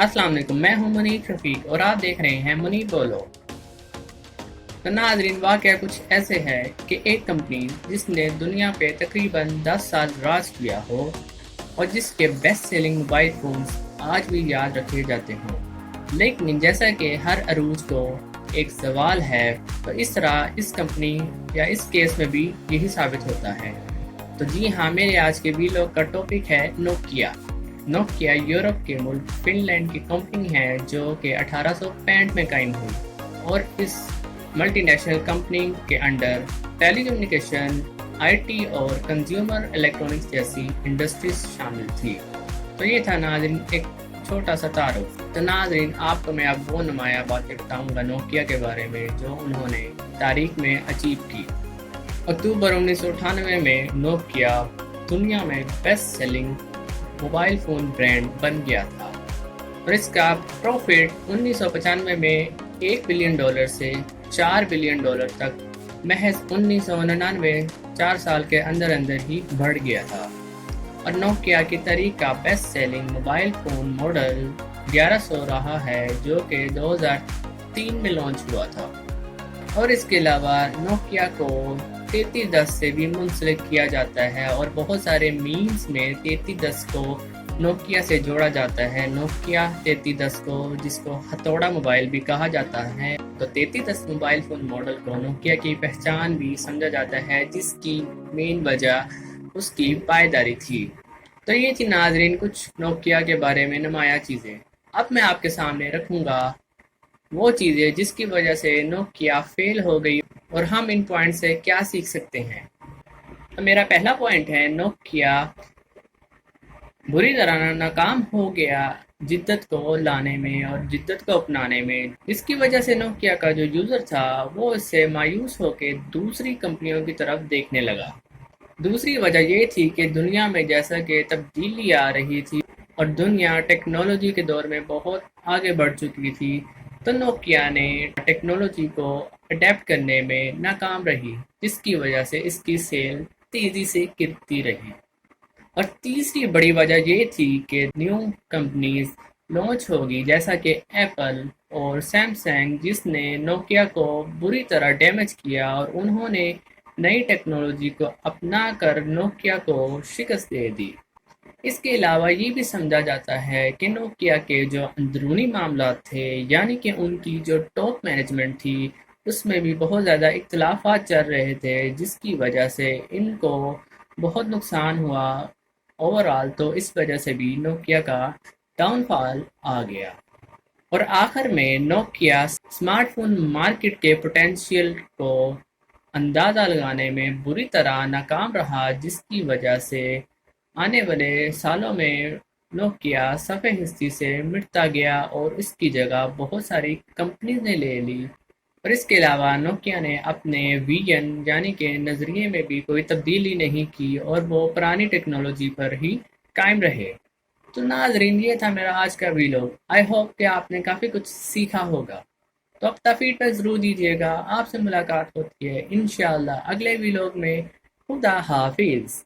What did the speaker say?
अस्सलाम वालेकुम, मैं हूं मुनीर शफीक और आप देख रहे हैं मुनीर बोलो। तो नाज़रीन, वाक़या कुछ ऐसे है कि एक कंपनी जिसने दुनिया पे तकरीबन 10 साल राज किया हो और जिसके बेस्ट सेलिंग मोबाइल फ़ोन्स आज भी याद रखे जाते हों, लेकिन जैसा कि हर अरूज को एक सवाल है, तो इस तरह इस कंपनी या इस केस में भी यही साबित होता है। तो जी हाँ, मेरे आज के वीलॉग का टॉपिक है नोकिया। नोकिया यूरोप के मुल्क फिनलैंड की कंपनी है जो कि 1865 में कायम हुई और इस मल्टीनेशनल कंपनी के अंडर टेलीकम्युनिकेशन, आईटी और कंज्यूमर इलेक्ट्रॉनिक्स जैसी इंडस्ट्रीज शामिल थी। तो ये था नाज़रीन एक छोटा सा तारुफ। तो नाज़रीन, आपको मैं अब वो नुमाया बातें बताऊंगा नोकिया के बारे में जो उन्होंने तारीख में अचीव की। अक्टूबर 1998 में नोकिया दुनिया में best selling mobile phone brand बन गया था और इसका प्रॉफिट 1995 में $1 बिलियन से $4 बिलियन तक महज 1999 4 साल के अंदर अंदर ही बढ़ गया था। और नोकिया की तारीख का best selling mobile phone model 1100 रहा है जो कि 2003 में लॉन्च हुआ था। और इसके अलावा नोकिया को 3310 से भी मुंसलिक किया जाता है और बहुत सारे मीम्स में 3310 को नोकिया से जोड़ा जाता है। नोकिया 3310 को, जिसको हथौड़ा मोबाइल भी कहा जाता है, तो 3310 मोबाइल फ़ोन मॉडल को नोकिया की पहचान भी समझा जाता है, जिसकी मेन वजह उसकी पायदारी थी। तो ये थी नाजरीन कुछ नोकिया के बारे में नुमाया चीज़ें। अब मैं आपके सामने रखूँगा वो चीज़ें जिसकी वजह से नोकिया फेल हो गई और हम इन पॉइंट से क्या सीख सकते हैं। तो मेरा पहला पॉइंट है, नोकिया बुरी तरह नाकाम हो गया जिद्दत को लाने में और जिद्दत को अपनाने में, जिसकी वजह से नोकिया का जो यूज़र था वो इससे मायूस होकर दूसरी कंपनियों की तरफ देखने लगा। दूसरी वजह ये थी कि दुनिया में जैसा कि तब्दीली आ रही थी और दुनिया टेक्नोलॉजी के दौर में बहुत आगे बढ़ चुकी थी, तो नोकिया ने टेक्नोलॉजी को अडेप्ट करने में नाकाम रही, जिसकी वजह से इसकी सेल तेज़ी से गिरती रही। और तीसरी बड़ी वजह ये थी कि न्यू कंपनीज लॉन्च होगी जैसा कि एप्पल और सैमसंग, जिसने नोकिया को बुरी तरह डैमेज किया और उन्होंने नई टेक्नोलॉजी को अपना कर नोकिया को शिकस्त दे दी। इसके अलावा ये भी समझा जाता है कि नोकिया के जो अंदरूनी मामला थे, यानी कि उनकी जो टॉप मैनेजमेंट थी, उसमें भी बहुत ज़्यादा इख्तलाफात चल रहे थे, जिसकी वजह से इनको बहुत नुकसान हुआ। ओवरऑल तो इस वजह से भी नोकिया का डाउनफॉल आ गया और आखिर में नोकिया स्मार्टफोन मार्केट के पोटेंशियल को अंदाज़ा लगाने में बुरी तरह नाकाम रहा, जिसकी वजह से आने वाले सालों में नोकिया सफ़े हिस्सी से मिटता गया और इसकी जगह बहुत सारी कंपनीज ने ले ली। और इसके अलावा नोकिया ने अपने विजन यानी कि नज़रिए में भी कोई तब्दीली नहीं की और वो पुरानी टेक्नोलॉजी पर ही कायम रहे। तो नाजरीन, ये था मेरा आज का वीलॉग। आई होप कि आपने काफ़ी कुछ सीखा होगा। तो अपना फीडबैक ज़रूर दीजिएगा। आपसे मुलाकात होती है इंशाअल्लाह अगले वीलॉग में। खुदा हाफिज़।